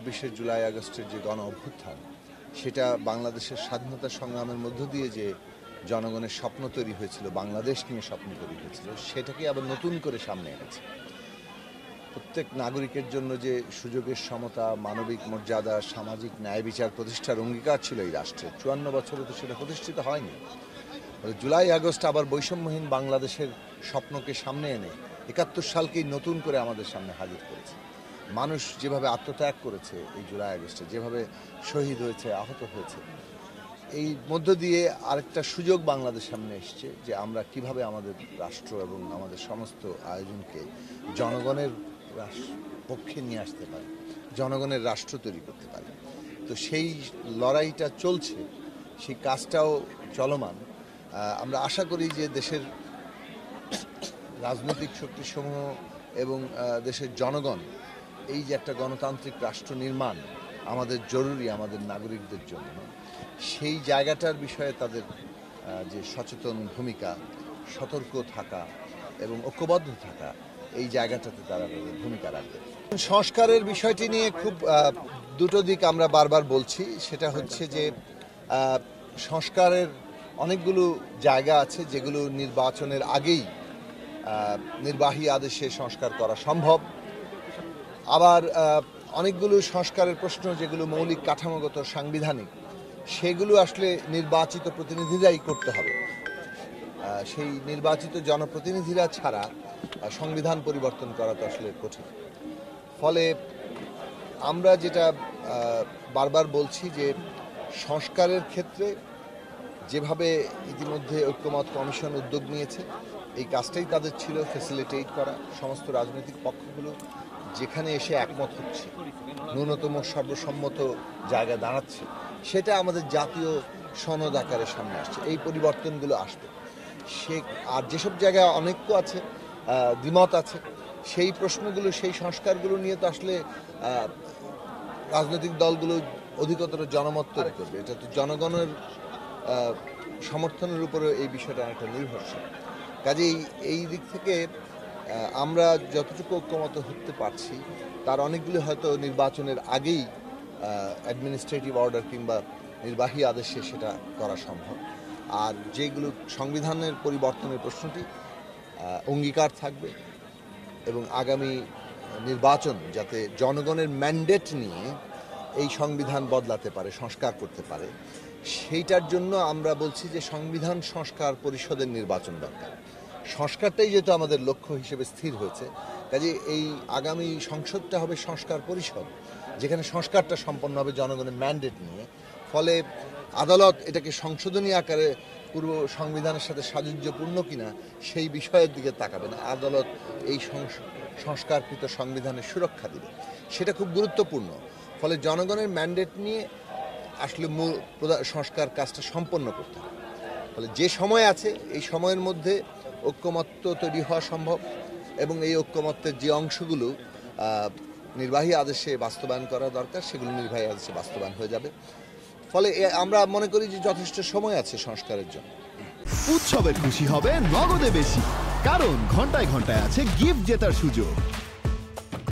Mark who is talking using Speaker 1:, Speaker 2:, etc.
Speaker 1: ২৬শে জুলাই আগস্টের যে গণ অভ্যুত্থান সেটা বাংলাদেশের স্বাধীনতা সংগ্রামের মধ্য দিয়ে যে জনগণের স্বপ্ন তৈরি হয়েছিল, বাংলাদেশ নিয়ে স্বপ্ন তৈরি হয়েছিল, সেটাকে আবার নতুন করে সামনে এনেছে। প্রত্যেক নাগরিকের জন্য যে সুযোগের সমতা, মানবিক মর্যাদা, সামাজিক ন্যায় বিচার প্রতিষ্ঠার অঙ্গীকার ছিল এই রাষ্ট্রে, ৫৪ বছরে তো সেটা প্রতিষ্ঠিত হয়নি। জুলাই আগস্ট আবার বৈষম্যহীন বাংলাদেশের স্বপ্নকে সামনে এনে ৭১ সালকেই নতুন করে আমাদের সামনে হাজির করেছে। মানুষ যেভাবে আত্মত্যাগ করেছে এই জুলাই আগস্টে, যেভাবে শহীদ হয়েছে, আহত হয়েছে, এই মধ্য দিয়ে আরেকটা সুযোগ বাংলাদেশ সামনে এসছে যে আমরা কিভাবে আমাদের রাষ্ট্র এবং আমাদের সমস্ত আয়োজনকে জনগণের পক্ষে নিয়ে আসতে পারি, জনগণের রাষ্ট্র তৈরি করতে পারি। তো সেই লড়াইটা চলছে, সেই কাজটাও চলমান। আমরা আশা করি যে দেশের রাজনৈতিক শক্তিসমূহ এবং দেশের জনগণ এই যে একটা গণতান্ত্রিক রাষ্ট্র নির্মাণ আমাদের জরুরি আমাদের নাগরিকদের জন্য, সেই জায়গাটার বিষয়ে তাদের যে সচেতন ভূমিকা, সতর্ক থাকা এবং ঐক্যবদ্ধ থাকা, এই জায়গাটাতে তারা ভূমিকা রাখবে। সংস্কারের বিষয়টি নিয়ে খুব দুটো দিক আমরা বারবার বলছি। সেটা হচ্ছে যে সংস্কারের অনেকগুলো জায়গা আছে যেগুলো নির্বাচনের আগেই নির্বাহী আদেশে সংস্কার করা সম্ভব। আবার অনেকগুলো সংস্কারের প্রশ্ন যেগুলো মৌলিক, কাঠামোগত, সাংবিধানিক, সেগুলো আসলে নির্বাচিত প্রতিনিধিরাই করতে হবে। সেই নির্বাচিত জনপ্রতিনিধিরা ছাড়া সংবিধান পরিবর্তন করা তো আসলে কঠিন। ফলে আমরা যেটা বারবার বলছি যে সংস্কারের ক্ষেত্রে যেভাবে ইতিমধ্যে ঐক্যমত কমিশন উদ্যোগ নিয়েছে, এই কাজটাই তাদের ছিল ফ্যাসিলিটেট করা। সমস্ত রাজনৈতিক পক্ষগুলো যেখানে এসে একমত হচ্ছে, ন্যূনতম সর্বসম্মত জায়গায় দাঁড়াচ্ছে, সেটা আমাদের জাতীয় সনদ আকারে সামনে আসছে। এই পরিবর্তনগুলো আসবে। আর যেসব জায়গায় অনৈক্য আছে, দ্বিমত আছে, সেই প্রশ্নগুলো, সেই সংস্কারগুলো নিয়ে তো আসলে রাজনৈতিক দলগুলো অধিকতর জনমত তৈরি করবে। এটা তো জনগণের সমর্থনের উপরে এই বিষয়টা অনেকটা নির্ভরশীল। কাজেই এই দিক থেকে আমরা যতটুকু ঐক্যমত হতে পারছি তার অনেকগুলি হয়তো নির্বাচনের আগেই অ্যাডমিনিস্ট্রেটিভ অর্ডার কিংবা নির্বাহী আদেশে সেটা করা সম্ভব। আর যেগুলো সংবিধানের পরিবর্তনের প্রশ্নটি অঙ্গীকার থাকবে এবং আগামী নির্বাচন যাতে জনগণের ম্যান্ডেট নিয়ে এই সংবিধান বদলাতে পারে, সংস্কার করতে পারে, সেইটার জন্য আমরা বলছি যে সংবিধান সংস্কার পরিষদের নির্বাচন দরকার। সংস্কারটাই যেহেতু আমাদের লক্ষ্য হিসেবে স্থির হয়েছে, কাজে এই আগামী সংসদটা হবে সংস্কার পরিষদ, যেখানে সংস্কারটা সম্পন্ন হবে জনগণের ম্যান্ডেট নিয়ে। ফলে আদালত এটাকে সংশোধনী আকারে পূর্ব সংবিধানের সাথে সাযুজ্যপূর্ণ কিনা সেই বিষয়ের দিকে তাকাবে না, আদালত এই সংস্কারকৃত সংবিধানের সুরক্ষা দিবে। সেটা খুব গুরুত্বপূর্ণ। ফলে জনগণের ম্যান্ডেট নিয়ে আসলে মূল সংস্কার কাজটা সম্পন্ন করতে হবে। ফলে যে সময় আছে এই সময়ের মধ্যে ঐক্যমত্য তৈরি হওয়া সম্ভব এবং এই ঐক্যমত্যের যে অংশগুলো নির্বাহী আদেশে বাস্তবায়ন করা দরকার, সেগুলো নির্বাহী আদেশে বাস্তবায়ন হয়ে যাবে। ফলে আমরা মনে করি যে যথেষ্ট সময় আছে সংস্কারের জন্য।
Speaker 2: উৎসবের খুশি হবে নগদে বেশি, কারণ ঘন্টায় ঘন্টায় আছে গিফট জেতার সুযোগ।